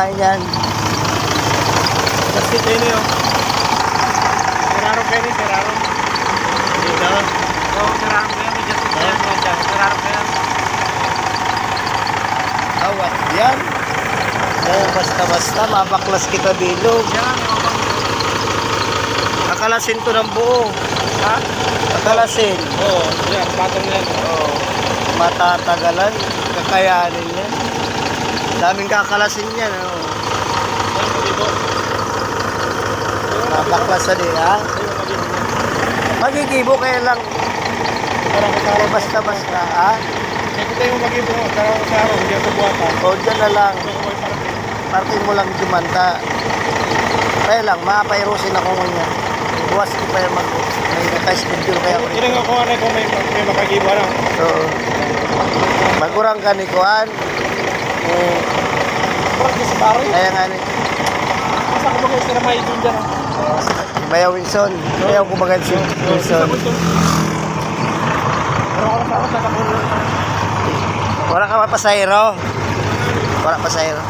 kakain yan. Plastic kayo niyo. Seraro kayo ni, seraro. Dito. Oo, seraro kayo ni. Just kayo mo dyan. Seraro kayo. Awat yan. Basta-basta, mabaklas kita bilog. Yan, Kakalasin to ng buo. ha? Kakalasin. Oo, yan, patong yan. Oo. Matatagalan. Kakayanin yan. Daming kakalasin yan. Oh. Yan, dito. Mabaklasan eh, ha? Magigibo kaya lang. Parang kasama. Basta-basta, ha? Kaya kita yung mag-ibo mo. Karang sa araw, hindi ako buwatan. O, dyan na lang. Ito ko may parating. Parting mo lang dumanta. Kaya lang, mapairusin ako ngayon. Buwas ko pa yung may naka-schedule kaya ako. Ilang ako ano kung may makagibo ano. So, magurang ka ni Kuan. Practice pare. Kaya nga ni Asa ko ba sila may dun dyan? Bayaw Wilson. Bayaw ko bagan si Wilson. Pero ako sa takulong. Wala ka mapasayro. Wala pasayro.